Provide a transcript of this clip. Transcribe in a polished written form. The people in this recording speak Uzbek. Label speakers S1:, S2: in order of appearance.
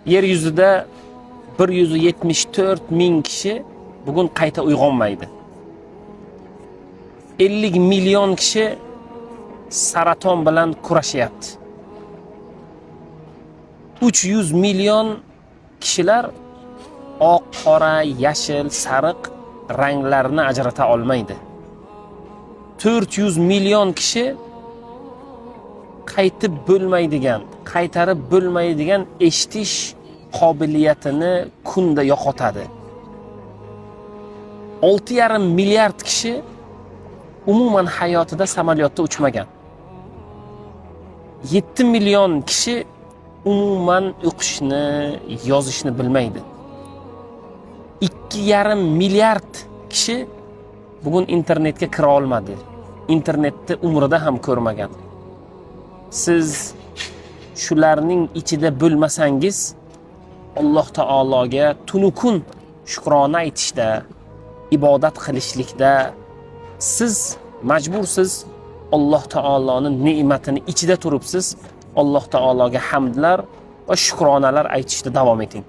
S1: yer yuzida 174 ming kishi bugun qayta uyg'onmaydi. 50 million kishi saraton bilan kurashyapti. 300 million kishilar oq, qora, yashil, sariq ranglarni ajrata olmaydi. 400 million kishi qaytib qaytarib bo'lmaydigan eshitish qobiliyatini kunda yo'qotadi. 6,5 milliard kishi umuman hayotida samolyotda uchmagan. 7 million kishi umuman o'qishni, yozishni bilmaydi. 2,5 milliard kishi bugun internetga kira olmadi. İnternetni umrida ham ko'rmagan. Siz shularning ichida bo'lmasangiz, Alloh taologa tunu-kun shukrona aytishda, ibodat qilishlikda siz majbursiz. Alloh taoloning ne'matini ichida turibsiz. Alloh taologa hamdlar va shukronalar aytishda davom eting.